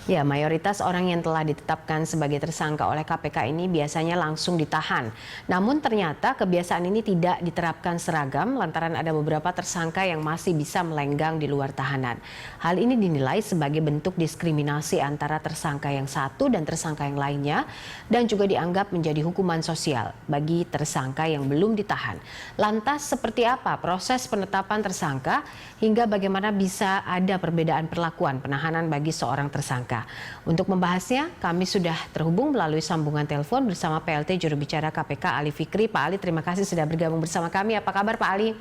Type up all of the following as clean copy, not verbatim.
Ya, mayoritas orang yang telah ditetapkan sebagai tersangka oleh KPK ini biasanya langsung ditahan. Namun ternyata kebiasaan ini tidak diterapkan seragam lantaran ada beberapa tersangka yang masih bisa melenggang di luar tahanan. Hal ini dinilai sebagai bentuk diskriminasi antara tersangka yang satu dan tersangka yang lainnya dan juga dianggap menjadi hukuman sosial bagi tersangka yang belum ditahan. Lantas seperti apa proses penetapan tersangka hingga bagaimana bisa ada perbedaan perlakuan penahanan bagi seorang tersangka? Untuk membahasnya, kami sudah terhubung melalui sambungan telepon bersama PLT Juru Bicara KPK Ali Fikri. Pak Ali, terima kasih sudah bergabung bersama kami. Apa kabar Pak Ali?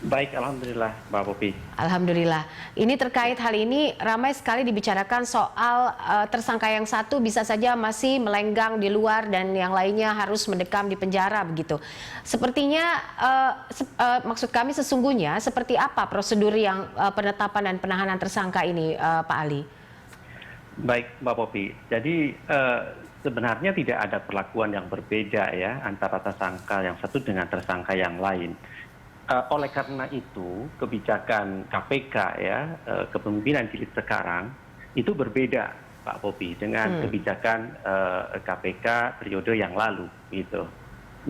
Baik, alhamdulillah, Mbak Popi. Alhamdulillah. Ini terkait hal ini ramai sekali dibicarakan soal tersangka yang satu bisa saja masih melenggang di luar dan yang lainnya harus mendekam di penjara begitu. Sepertinya maksud kami sesungguhnya seperti apa prosedur yang penetapan dan penahanan tersangka ini, Pak Ali? Baik, Mbak Popi. Jadi sebenarnya tidak ada perlakuan yang berbeda ya antara tersangka yang satu dengan tersangka yang lain. Oleh karena itu, kebijakan KPK ya, kepemimpinan jilid sekarang itu berbeda, Pak Popi, dengan kebijakan KPK periode yang lalu gitu.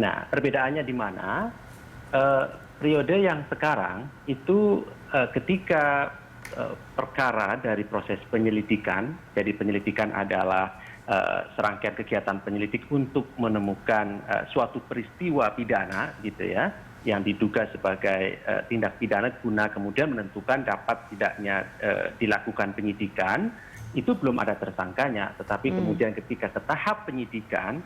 Nah, perbedaannya di mana? Periode yang sekarang itu ketika perkara dari proses penyelidikan, jadi penyelidikan adalah serangkaian kegiatan penyelidik untuk menemukan suatu peristiwa pidana gitu ya, yang diduga sebagai tindak pidana guna kemudian menentukan dapat tidaknya dilakukan penyidikan. Itu belum ada tersangkanya, tetapi kemudian ketika ke tahap penyidikan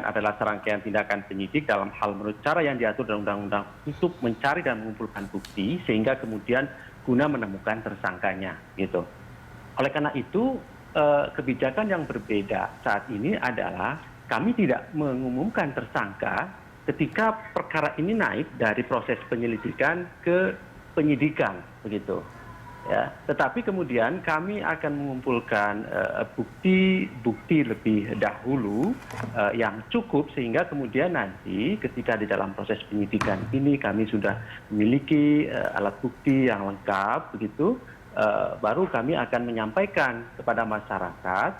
adalah serangkaian tindakan penyidik dalam hal menurut cara yang diatur dalam undang-undang untuk mencari dan mengumpulkan bukti sehingga kemudian guna menemukan tersangkanya gitu. Oleh karena itu kebijakan yang berbeda saat ini adalah kami tidak mengumumkan tersangka ketika perkara ini naik dari proses penyelidikan ke penyidikan begitu. Ya, tetapi kemudian kami akan mengumpulkan bukti lebih dahulu yang cukup sehingga kemudian nanti ketika di dalam proses penyidikan ini kami sudah memiliki alat bukti yang lengkap begitu, baru kami akan menyampaikan kepada masyarakat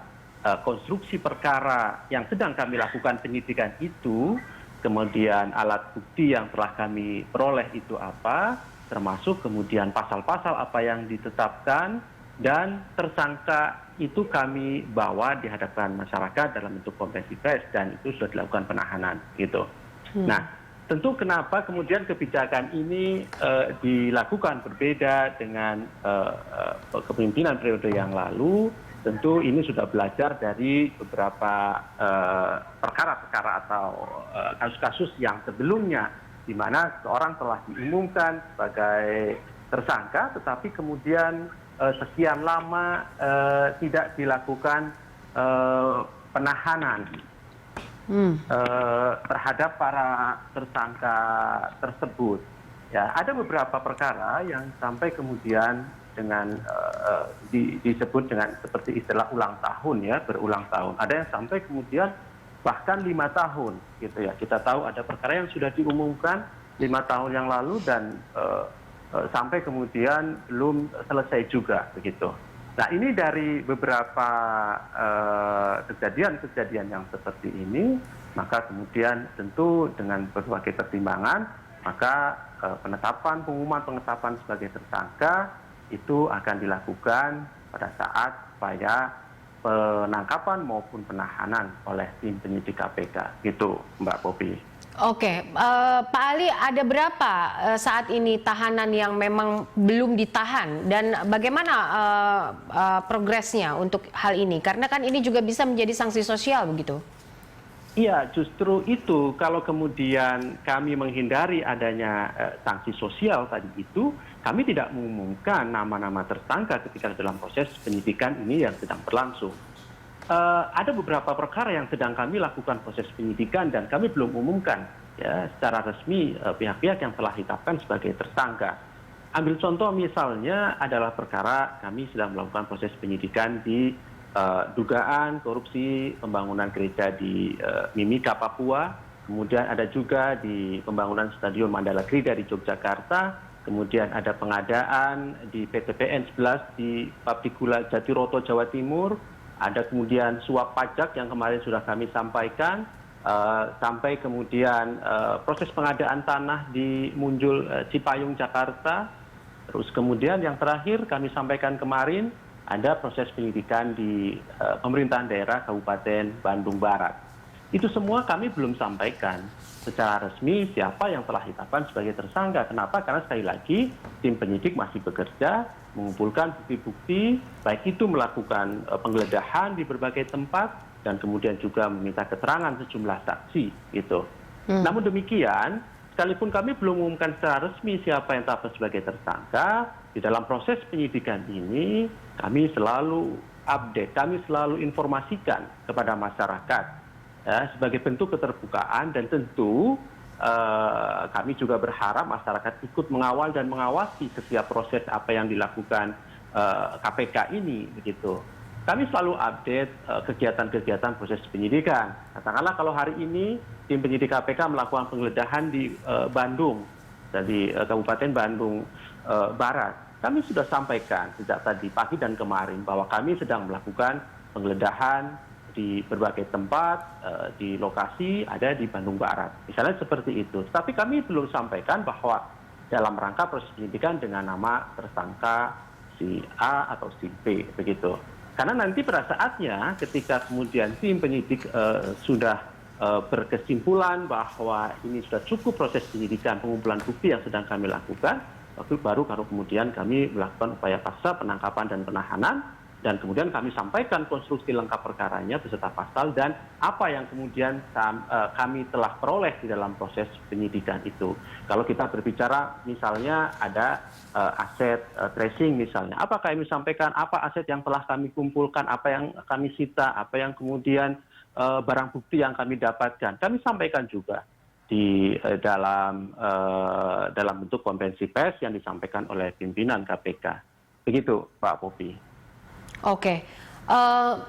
konstruksi perkara yang sedang kami lakukan penyidikan itu, kemudian alat bukti yang telah kami peroleh itu apa, termasuk kemudian pasal-pasal apa yang ditetapkan, dan tersangka itu kami bawa di hadapan masyarakat dalam bentuk konferensi pers dan itu sudah dilakukan penahanan gitu. Nah, tentu kenapa kemudian kebijakan ini dilakukan berbeda dengan kepemimpinan periode yang lalu, tentu ini sudah belajar dari beberapa perkara-perkara atau kasus-kasus yang sebelumnya di mana seorang telah diumumkan sebagai tersangka tetapi kemudian sekian lama tidak dilakukan penahanan terhadap para tersangka tersebut. Ya, ada beberapa perkara yang sampai kemudian dengan disebut dengan seperti istilah ulang tahun ya, berulang tahun. Ada yang sampai kemudian bahkan 5 tahun gitu ya. Kita tahu ada perkara yang sudah diumumkan 5 tahun yang lalu dan sampai kemudian belum selesai juga begitu. Nah, ini dari beberapa kejadian-kejadian yang seperti ini, maka kemudian tentu dengan berbagai pertimbangan, maka pengumuman penetapan sebagai tersangka itu akan dilakukan pada saat upaya penangkapan maupun penahanan oleh tim penyidik KPK gitu, Mbak Popi. Oke, Pak Ali, ada berapa saat ini tahanan yang memang belum ditahan dan bagaimana progresnya untuk hal ini? Karena kan ini juga bisa menjadi sanksi sosial begitu. Iya, justru itu kalau kemudian kami menghindari adanya sanksi sosial tadi itu, kami tidak mengumumkan nama-nama tersangka ketika dalam proses penyidikan ini yang sedang berlangsung. Ada beberapa perkara yang sedang kami lakukan proses penyidikan dan kami belum umumkan ya secara resmi pihak-pihak yang telah ditetapkan sebagai tersangka. Ambil contoh misalnya adalah perkara kami sedang melakukan proses penyidikan di dugaan korupsi pembangunan gereja di Mimika, Papua. Kemudian ada juga di pembangunan Stadion Mandala Krida di Yogyakarta. kemudian ada pengadaan di PTPN 11 di Pabrik Gula Jatiroto, Jawa Timur, ada kemudian suap pajak yang kemarin sudah kami sampaikan, sampai kemudian proses pengadaan tanah di Munjul Cipayung, Jakarta. Terus kemudian yang terakhir kami sampaikan kemarin, ada proses penyidikan di pemerintahan daerah Kabupaten Bandung Barat. Itu semua kami belum sampaikan secara resmi siapa yang telah ditetapkan sebagai tersangka. Kenapa? Karena sekali lagi tim penyidik masih bekerja mengumpulkan bukti-bukti, baik itu melakukan penggeledahan di berbagai tempat dan kemudian juga meminta keterangan sejumlah saksi gitu. Namun demikian, sekalipun kami belum mengumumkan secara resmi siapa yang tetap sebagai tersangka, di dalam proses penyidikan ini kami selalu update, kami selalu informasikan kepada masyarakat ya, sebagai bentuk keterbukaan, dan tentu kami juga berharap masyarakat ikut mengawal dan mengawasi setiap proses apa yang dilakukan KPK ini begitu. Kami selalu update kegiatan-kegiatan proses penyidikan. Katakanlah kalau hari ini tim penyidik KPK melakukan penggeledahan di Bandung, di Kabupaten Bandung Barat. Kami sudah sampaikan sejak tadi pagi dan kemarin bahwa kami sedang melakukan penggeledahan di berbagai tempat, di lokasi ada di Bandung Barat. Misalnya seperti itu. Tapi kami belum sampaikan bahwa dalam rangka proses penyidikan dengan nama tersangka si A atau si B begitu. Karena nanti pada saatnya ketika kemudian tim penyidik sudah berkesimpulan bahwa ini sudah cukup proses penyidikan, pengumpulan bukti yang sedang kami lakukan, baru kemudian kami melakukan upaya paksa penangkapan dan penahanan, dan kemudian kami sampaikan konstruksi lengkap perkaranya beserta pasal dan apa yang kemudian kami telah peroleh di dalam proses penyidikan itu. Kalau kita berbicara misalnya ada aset tracing misalnya, apa kami sampaikan, apa aset yang telah kami kumpulkan, apa yang kami sita, apa yang kemudian barang bukti yang kami dapatkan, kami sampaikan juga di dalam bentuk konferensi pers yang disampaikan oleh pimpinan KPK. Begitu, Pak Popi. Oke,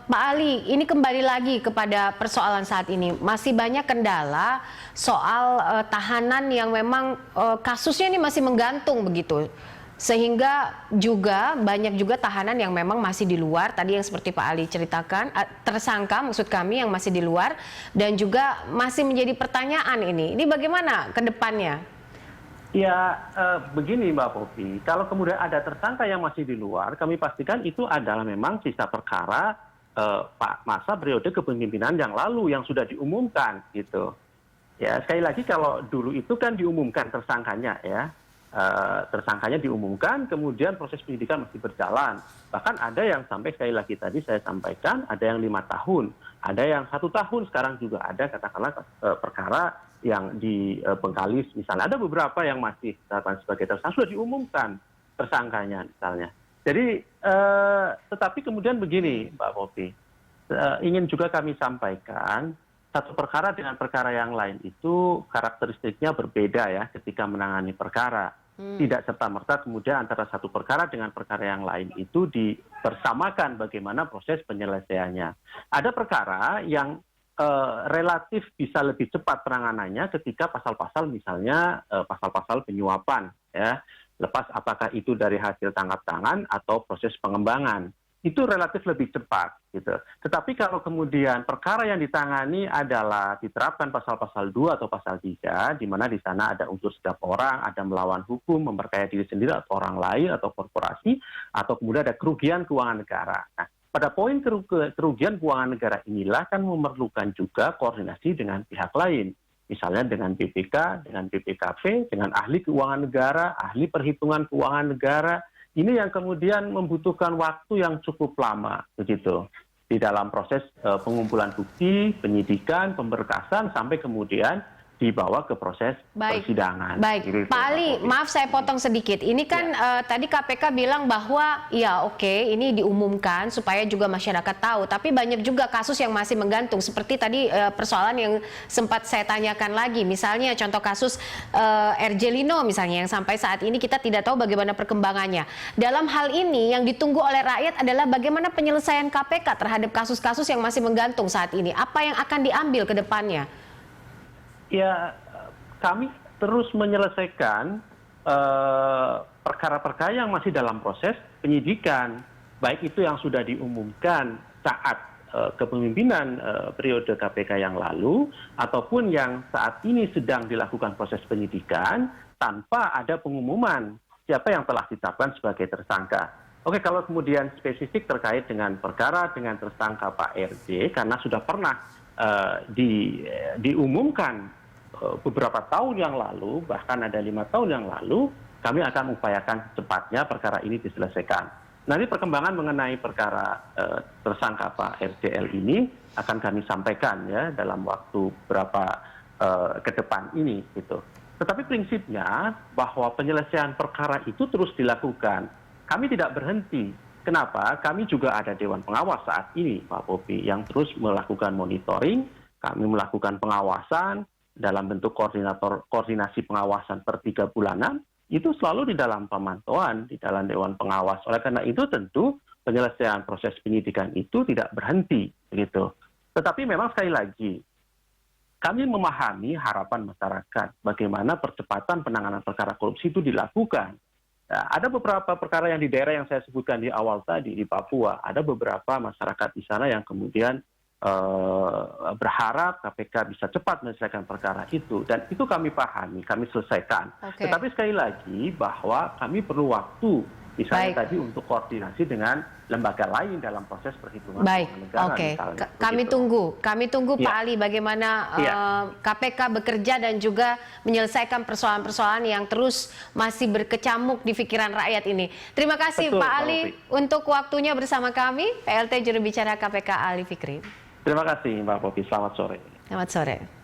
Pak Ali, ini kembali lagi kepada persoalan saat ini. Masih banyak kendala soal tahanan yang memang kasusnya ini masih menggantung begitu. Sehingga juga banyak juga tahanan yang memang masih di luar, tadi yang seperti Pak Ali ceritakan, tersangka maksud kami yang masih di luar, dan juga masih menjadi pertanyaan ini bagaimana ke depannya? Ya, begini Mbak Popi, kalau kemudian ada tersangka yang masih di luar, kami pastikan itu adalah memang sisa perkara masa periode kepemimpinan yang lalu yang sudah diumumkan gitu. Ya, sekali lagi kalau dulu itu kan diumumkan tersangkanya ya. Tersangkanya diumumkan, kemudian proses penyidikan masih berjalan. Bahkan ada yang sampai sekali lagi tadi saya sampaikan, ada yang 5 tahun, ada yang 1 tahun, sekarang juga ada katakanlah perkara yang di Bengkalis misalnya. Ada beberapa yang masih ditetapkan sebagai tersangka, sudah diumumkan tersangkanya misalnya. Jadi, tetapi kemudian begini Mbak Popi, ingin juga kami sampaikan, satu perkara dengan perkara yang lain itu karakteristiknya berbeda ya ketika menangani perkara. Tidak serta-merta kemudian antara satu perkara dengan perkara yang lain itu dipersamakan bagaimana proses penyelesaiannya. Ada perkara yang relatif bisa lebih cepat penanganannya ketika pasal-pasal misalnya pasal-pasal penyuapan ya. Lepas apakah itu dari hasil tangkap tangan atau proses pengembangan. Itu relatif lebih cepat gitu. Tetapi kalau kemudian perkara yang ditangani adalah diterapkan pasal-pasal 2 atau pasal 3, di mana di sana ada unsur setiap orang, ada melawan hukum, memperkaya diri sendiri atau orang lain atau korporasi, atau kemudian ada kerugian keuangan negara. Nah, pada poin kerugian keuangan negara inilah kan memerlukan juga koordinasi dengan pihak lain. Misalnya dengan BPK, dengan BPKP, dengan ahli keuangan negara, ahli perhitungan keuangan negara. Ini yang kemudian membutuhkan waktu yang cukup lama begitu di dalam proses pengumpulan bukti, penyidikan, pemberkasan sampai kemudian dibawa ke proses persidangan. Baik, gitu, Pak Ali, maaf saya potong sedikit. Ini kan tadi KPK bilang bahwa ya oke, ini diumumkan supaya juga masyarakat tahu. Tapi banyak juga kasus yang masih menggantung. Seperti tadi persoalan yang sempat saya tanyakan lagi. Misalnya contoh kasus RJ Lino misalnya yang sampai saat ini kita tidak tahu bagaimana perkembangannya. Dalam hal ini yang ditunggu oleh rakyat adalah bagaimana penyelesaian KPK terhadap kasus-kasus yang masih menggantung saat ini. Apa yang akan diambil ke depannya? Ya, kami terus menyelesaikan perkara-perkara yang masih dalam proses penyidikan, baik itu yang sudah diumumkan saat kepemimpinan periode KPK yang lalu, ataupun yang saat ini sedang dilakukan proses penyidikan tanpa ada pengumuman siapa yang telah ditetapkan sebagai tersangka. Oke, kalau kemudian spesifik terkait dengan perkara dengan tersangka Pak RJ, karena sudah pernah diumumkan beberapa tahun yang lalu, bahkan ada 5 tahun yang lalu, kami akan upayakan secepatnya perkara ini diselesaikan. Nanti perkembangan mengenai perkara tersangka Pak RJL ini akan kami sampaikan ya dalam waktu berapa ke depan ini gitu. Tetapi prinsipnya bahwa penyelesaian perkara itu terus dilakukan. Kami tidak berhenti. Kenapa? Kami juga ada Dewan Pengawas saat ini, Pak Popi, yang terus melakukan monitoring, kami melakukan pengawasan dalam bentuk koordinasi pengawasan per 3 bulanan, itu selalu di dalam pemantauan, di dalam Dewan Pengawas. Oleh karena itu tentu penyelesaian proses penyidikan itu tidak berhenti, gitu. Tetapi memang sekali lagi, kami memahami harapan masyarakat bagaimana percepatan penanganan perkara korupsi itu dilakukan. Nah, ada beberapa perkara yang di daerah yang saya sebutkan di awal tadi, di Papua, ada beberapa masyarakat di sana yang kemudian berharap KPK bisa cepat menyelesaikan perkara itu. Dan itu kami pahami, kami selesaikan. Oke. Tetapi sekali lagi bahwa kami perlu waktu, misalnya Baik. tadi untuk koordinasi dengan lembaga lain dalam proses perhitungan Baik, keuangan negara. oke. Misalnya, Kami tunggu Ya. Pak Ali bagaimana Ya. KPK bekerja dan juga menyelesaikan persoalan-persoalan yang terus masih berkecamuk di pikiran rakyat ini. Terima kasih Betul, Pak Pak Ali Popi. untuk waktunya bersama kami, PLT Juru Bicara KPK Ali Fikri. Terima kasih Mbak Popi, selamat sore. Selamat sore.